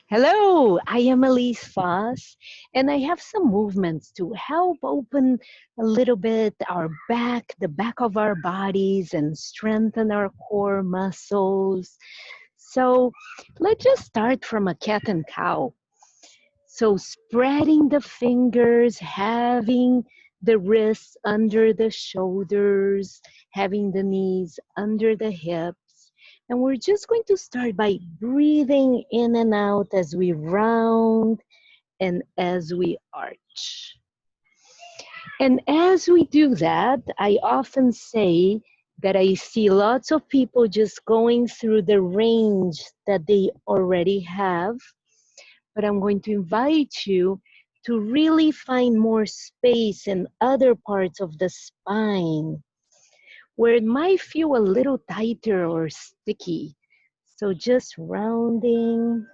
Hello, I am Elise Foss, and I have some movements to help open a little bit our back, the back of our bodies, and strengthen our core muscles. So let's just start from a cat and cow. So spreading the fingers, having the wrists under the shoulders, having the knees under the hips. And we're just going to start by breathing in and out as we round and as we arch. And as we do that, I often say that I see lots of people just going through the range that they already have, but I'm going to invite you to really find more space in other parts of the spine where it might feel a little tighter or sticky. So just rounding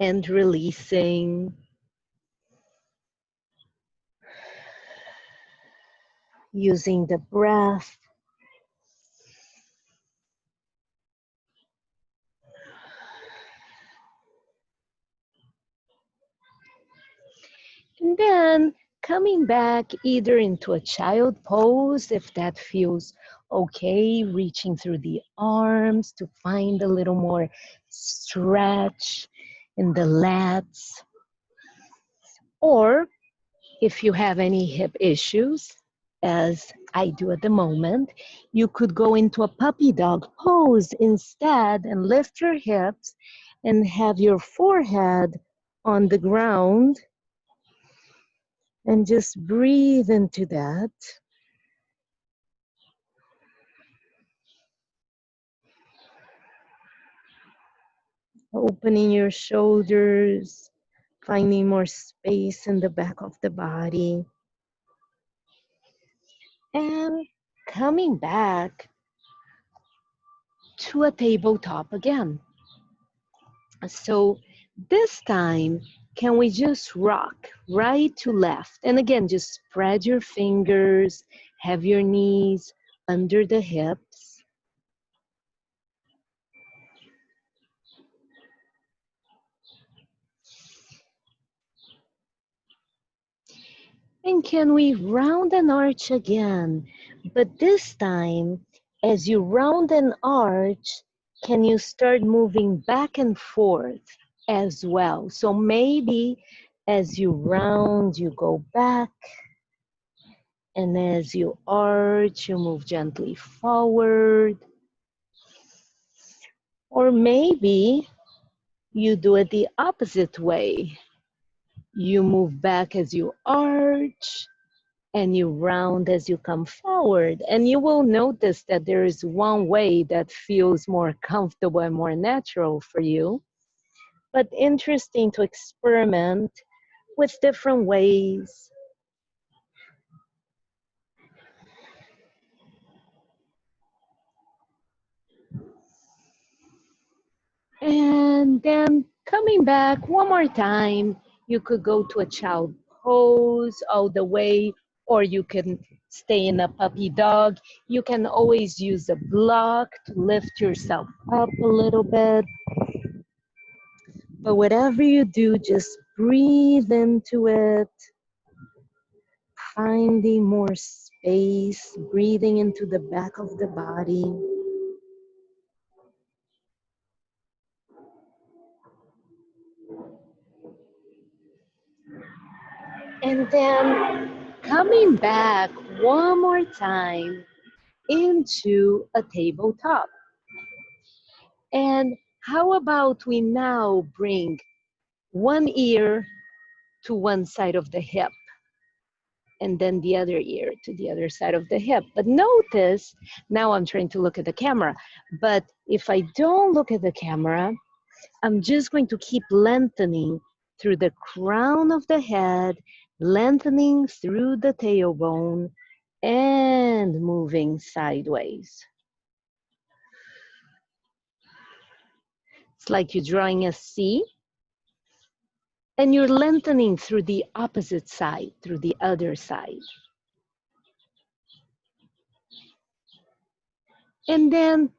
and releasing, using the breath. And then coming back either into a child pose, if that feels okay, reaching through the arms to find a little more stretch in the lats. Or if you have any hip issues, as I do at the moment, you could go into a puppy dog pose instead and lift your hips and have your forehead on the ground. And just breathe into that. Opening your shoulders, finding more space in the back of the body. And coming back to a tabletop again. So this time, can we just rock right to left? And again, just spread your fingers, have your knees under the hips. And can we round and arch again? But this time, as you round and arch, can you start moving back and forth as well? So maybe as you round, you go back. And as you arch, you move gently forward. Or maybe you do it the opposite way. You move back as you arch, and you round as you come forward. And you will notice that there is one way that feels more comfortable and more natural for you, but interesting to experiment with different ways. And then coming back one more time, you could go to a child pose all the way, or you can stay in a puppy dog. You can always use a block to lift yourself up a little bit. But whatever you do, just breathe into it, finding more space, breathing into the back of the body. And then coming back one more time into a tabletop. And how about we now bring one ear to one side of the hip and then the other ear to the other side of the hip. But notice, now I'm trying to look at the camera, but if I don't look at the camera, I'm just going to keep lengthening through the crown of the head, lengthening through the tailbone, and moving sideways. It's like you're drawing a C, and you're lengthening through the opposite side, through the other side. And then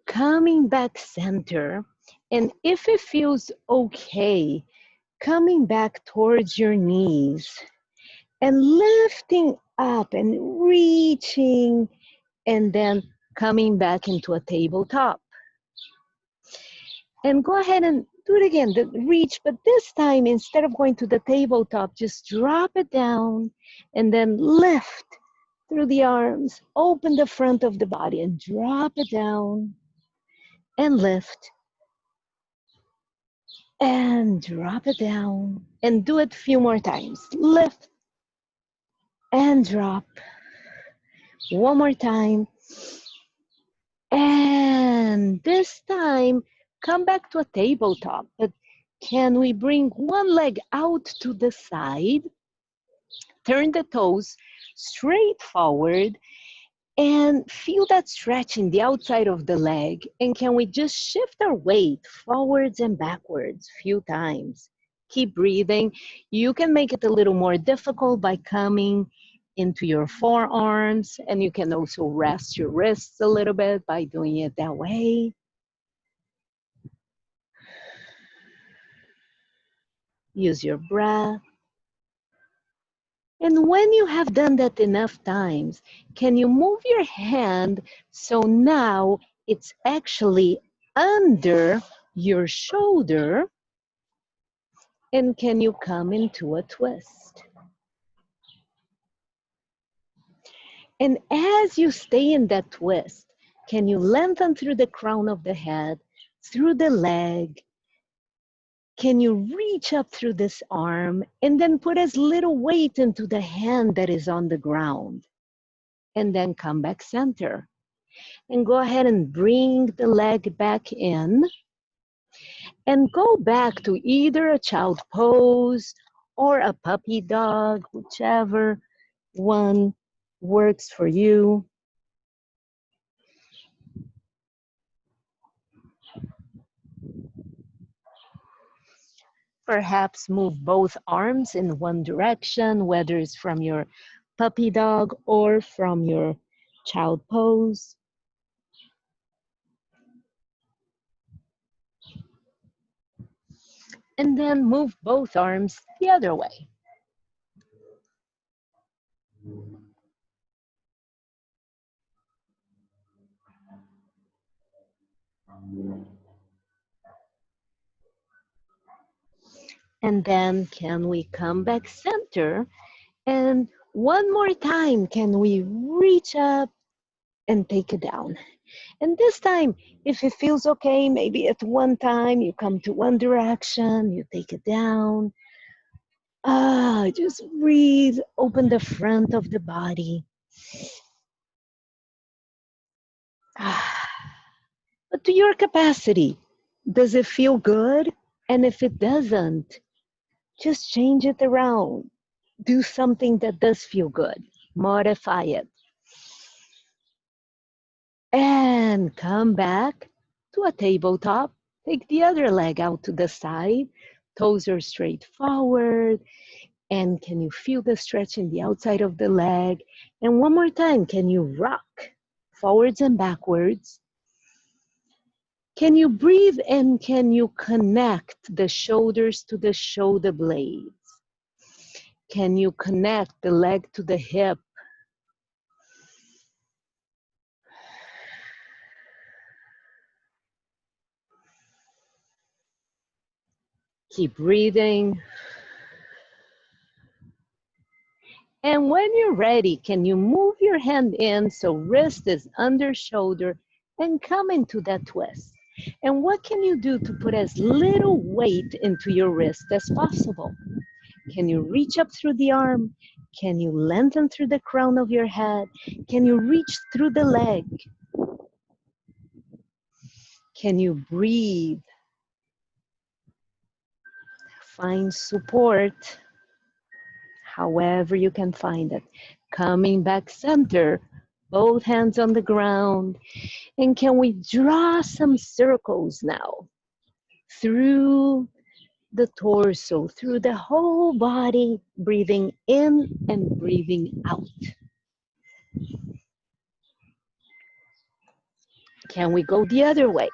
coming back center And if it feels okay, coming back towards your knees and lifting up and reaching and then coming back into a tabletop. And go ahead and do it again, the reach, but this time instead of going to the tabletop, just drop it down and then lift through the arms, open the front of the body and drop it down and lift and drop it down and do it a few more times. Lift and drop. One more time. And this time, come back to a tabletop. But can we bring one leg out to the side? Turn the toes straight forward and feel that stretch in the outside of the leg. And can we just shift our weight forwards and backwards a few times? Keep breathing. You can make it a little more difficult by coming into your forearms, and you can also rest your wrists a little bit by doing it that way. Use your breath. And when you have done that enough times, can you move your hand so now it's actually under your shoulder? And can you come into a twist? And as you stay in that twist, can you lengthen through the crown of the head, through the leg? Can you reach up through this arm and then put as little weight into the hand that is on the ground? And then come back center. And go ahead and bring the leg back in. And go back to either a child pose or a puppy dog, whichever one works for you. Perhaps move both arms in one direction, whether it's from your puppy dog or from your child pose. And then move both arms the other way. And then can we come back center? And one more time, can we reach up and take it down? And this time, if it feels okay, maybe at one time you come to one direction, you take it down. Just breathe, open the front of the body. But to your capacity, does it feel good? And if it doesn't, just change it around. Do something that does feel good. Modify it. And come back to a tabletop. Take the other leg out to the side. Toes are straight forward. And can you feel the stretch in the outside of the leg? And one more time, can you rock forwards and backwards? Can you breathe and can you connect the shoulders to the shoulder blades? Can you connect the leg to the hip? Keep breathing. And when you're ready, can you move your hand in so wrist is under shoulder and come into that twist? And what can you do to put as little weight into your wrist as possible? Can you reach up through the arm? Can you lengthen through the crown of your head? Can you reach through the leg? Can you breathe? Find support, however you can find it. Coming back center, both hands on the ground. And can we draw some circles now through the torso, through the whole body, breathing in and breathing out. Can we go the other way?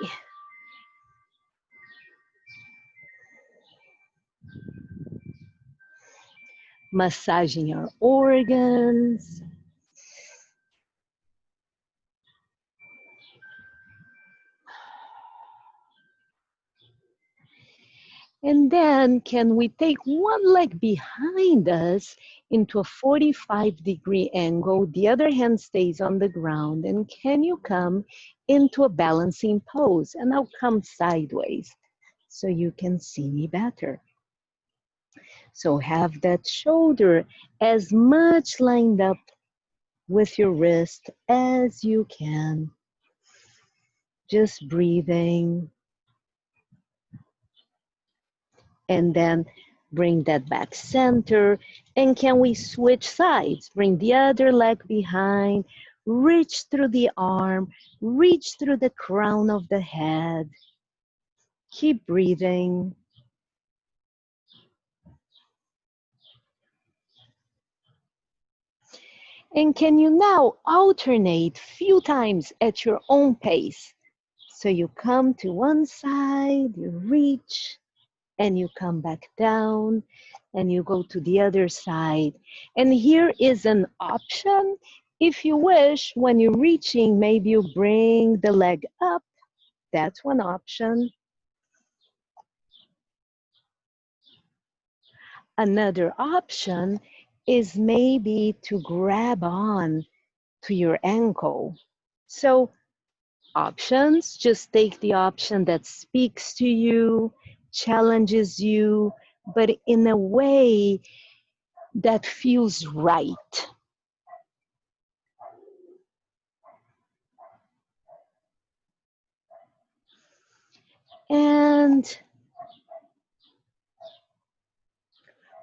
massaging our organs. And then can we take one leg behind us into a 45-degree angle? The other hand stays on the ground. And can you come into a balancing pose? And I'll come sideways so you can see me better. So have that shoulder as much lined up with your wrist as you can. Just breathing. And then bring that back center. And can we switch sides? Bring the other leg behind, reach through the arm, reach through the crown of the head. Keep breathing. And can you now alternate few times at your own pace? So you come to one side, you reach, and you come back down, and you go to the other side. And here is an option. If you wish, when you're reaching, maybe you bring the leg up. That's one option. Another option is maybe to grab on to your ankle. So options, just take the option that speaks to you, challenges you, but in a way that feels right. And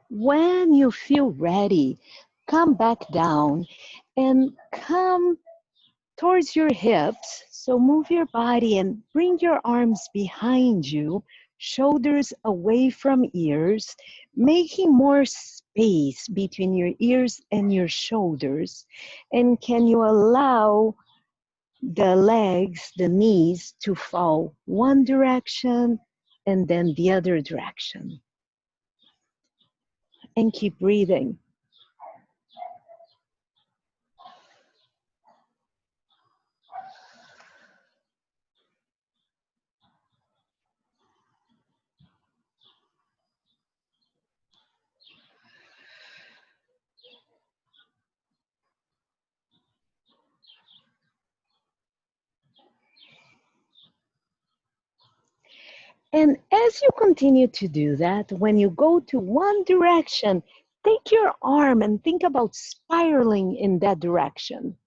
when you feel ready, come back down and come towards your hips. So move your body and bring your arms behind you, shoulders away from ears, making more space between your ears and your shoulders. And can you allow the legs, the knees to fall one direction and then the other direction? And keep breathing. And as you continue to do that, when you go to one direction, take your arm and think about spiraling in that direction.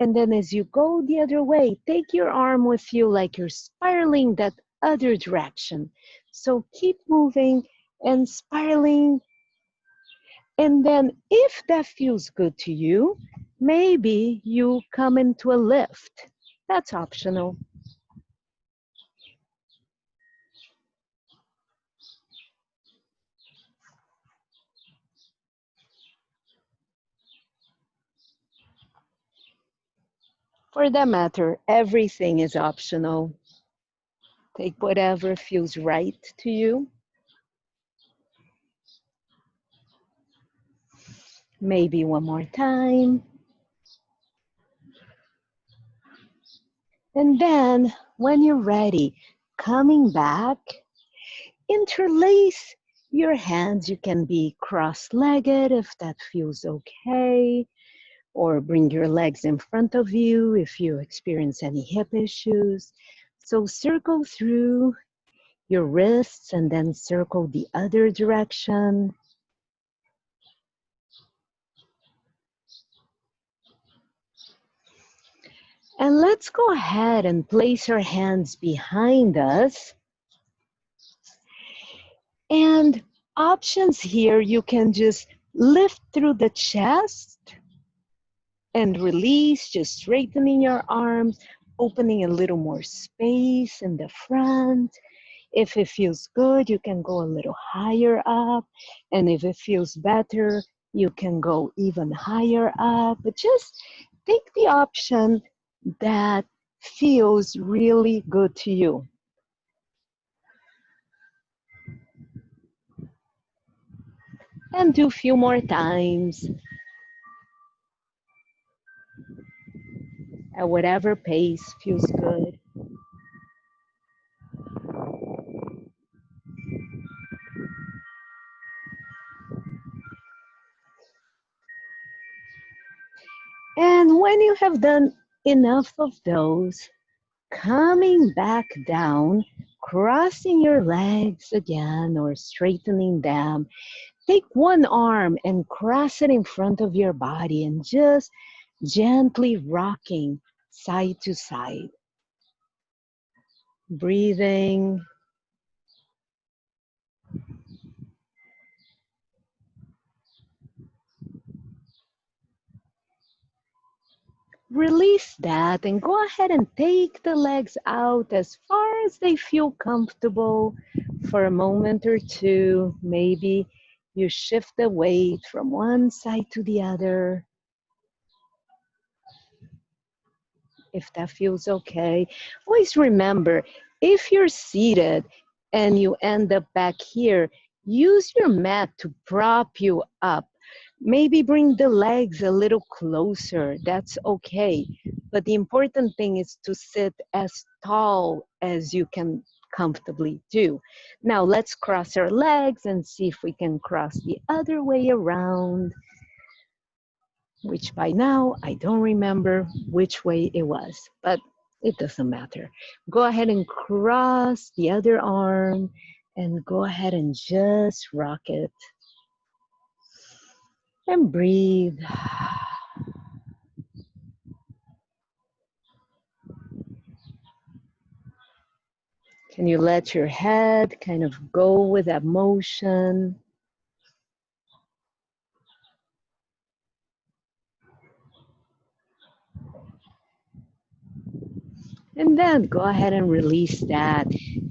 And then as you go the other way, take your arm with you like you're spiraling that other direction. So keep moving and spiraling. And then if that feels good to you, maybe you come into a lift. That's optional. For that matter, everything is optional. Take whatever feels right to you. Maybe one more time. And then when you're ready, coming back, interlace your hands. You can be cross-legged if that feels okay, or bring your legs in front of you if you experience any hip issues. So circle through your wrists and then circle the other direction. And let's go ahead and place our hands behind us. And options here, you can just lift through the chest and release, just straightening your arms, opening a little more space in the front. If it feels good, you can go a little higher up. And if it feels better, you can go even higher up. But just take the option that feels really good to you. And do a few more times at whatever pace feels good. And when you have done enough of those, coming back down, crossing your legs again or straightening them, take one arm and cross it in front of your body and just gently rocking side to side. Breathing. Release that and go ahead and take the legs out as far as they feel comfortable for a moment or two. Maybe you shift the weight from one side to the other, if that feels okay. Always remember, if you're seated and you end up back here, use your mat to prop you up. Maybe bring the legs a little closer. That's okay. But the important thing is to sit as tall as you can comfortably do. Now let's cross our legs and see if we can cross the other way around, which by now I don't remember which way it was, but it doesn't matter. Go ahead and cross the other arm and go ahead and just rock it and breathe. Can you let your head kind of go with that motion? And then go ahead and release that.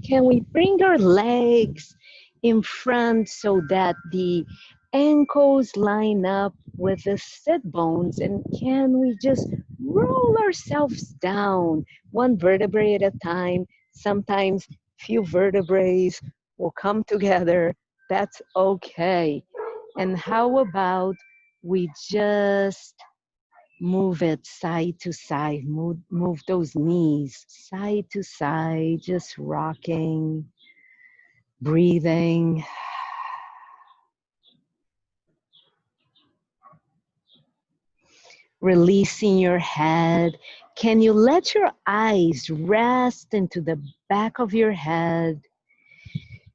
Can we bring our legs in front so that the ankles line up with the sit bones? And can we just roll ourselves down one vertebrae at a time? Sometimes few vertebrae will come together. That's okay. And how about we just move it side to side, move those knees side to side, just rocking, breathing. Releasing your head. Can you let your eyes rest into the back of your head?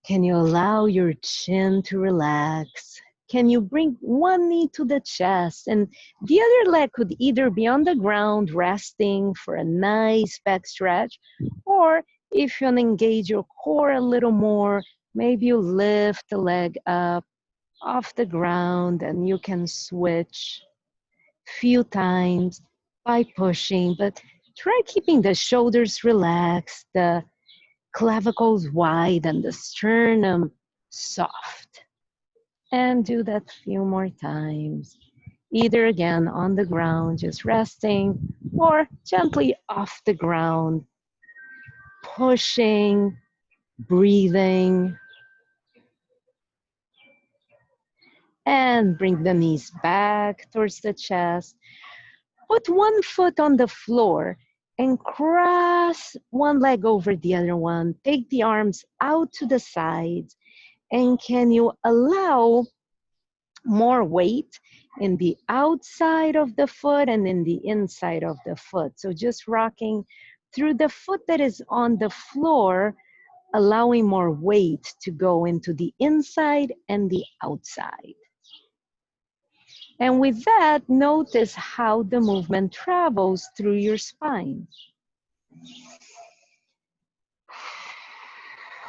Can you allow your chin to relax? Can you bring one knee to the chest and the other leg could either be on the ground resting for a nice back stretch, or if you want to engage your core a little more, maybe you lift the leg up off the ground and you can switch few times by pushing, but try keeping the shoulders relaxed, the clavicles wide and the sternum soft. And do that a few more times, either again on the ground, just resting, or gently off the ground, pushing, breathing, and bring the knees back towards the chest. Put one foot on the floor and cross one leg over the other one. Take the arms out to the sides. And can you allow more weight in the outside of the foot and in the inside of the foot? So just rocking through the foot that is on the floor, allowing more weight to go into the inside and the outside. And with that, notice how the movement travels through your spine.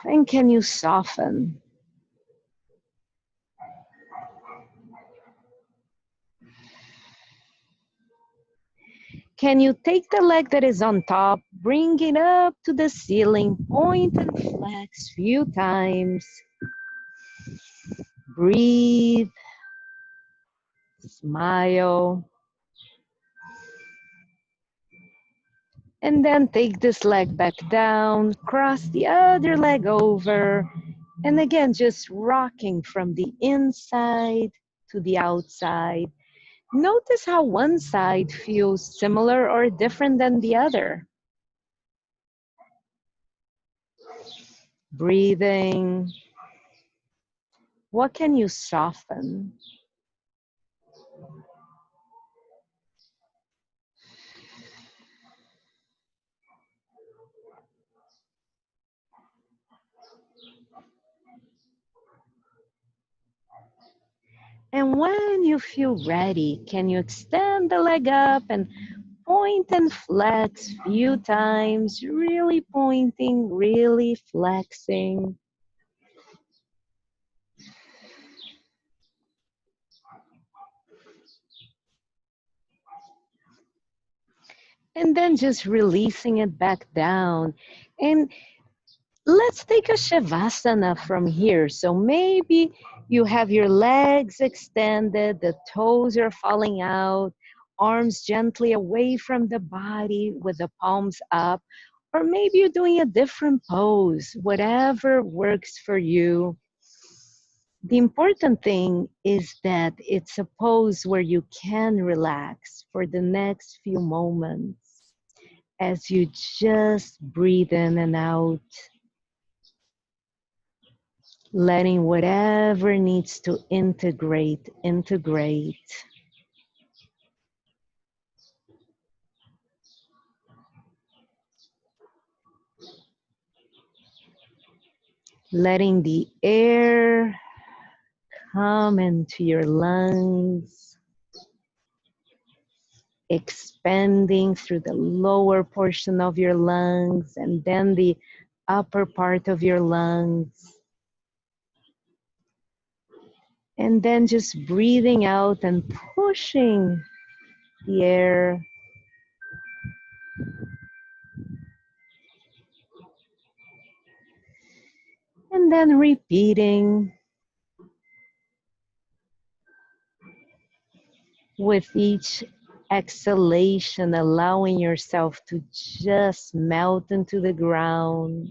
And can you soften? Can you take the leg that is on top, bring it up to the ceiling, point and flex a few times. Breathe, smile. And then take this leg back down, cross the other leg over, And again, just rocking from the inside to the outside. Notice how one side feels similar or different than the other. Breathing. What can you soften? And when you feel ready, can you extend the leg up and point and flex few times, really pointing, really flexing. And then just releasing it back down. And let's take a Shavasana from here. So maybe you have your legs extended, the toes are falling out, arms gently away from the body with the palms up. Or maybe you're doing a different pose, whatever works for you. The important thing is that it's a pose where you can relax for the next few moments as you just breathe in and out, letting whatever needs to integrate. Letting the air come into your lungs, expanding through the lower portion of your lungs and then the upper part of your lungs. And then just breathing out and pushing the air. And then repeating with each exhalation, allowing yourself to just melt into the ground.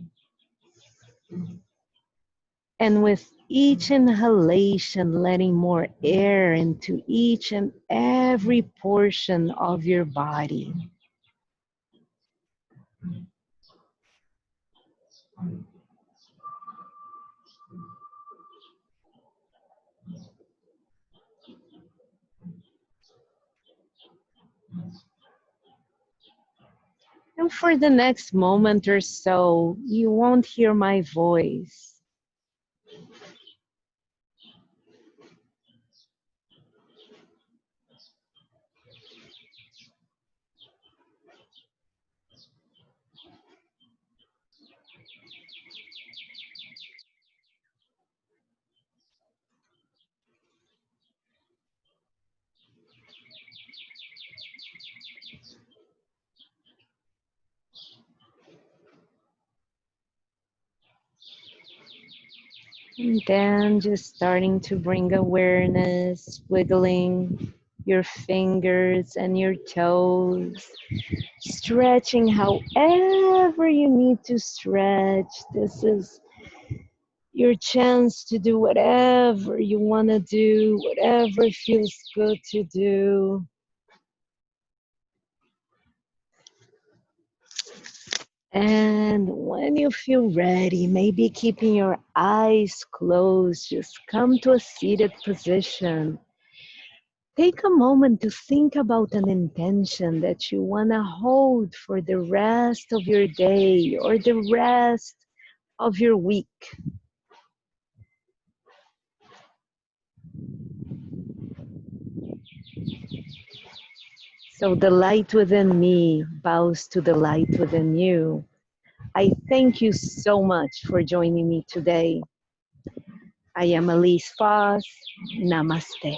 And with each inhalation, letting more air into each and every portion of your body. And for the next moment or so, you won't hear my voice. And then just starting to bring awareness, wiggling your fingers and your toes, stretching however you need to stretch. This is your chance to do whatever you want to do, whatever feels good to do. And when you feel ready, maybe keeping your eyes closed, just come to a seated position. Take a moment to think about an intention that you want to hold for the rest of your day or the rest of your week. So the light within me bows to the light within you. I thank you so much for joining me today. I am Elise Foss. Namaste.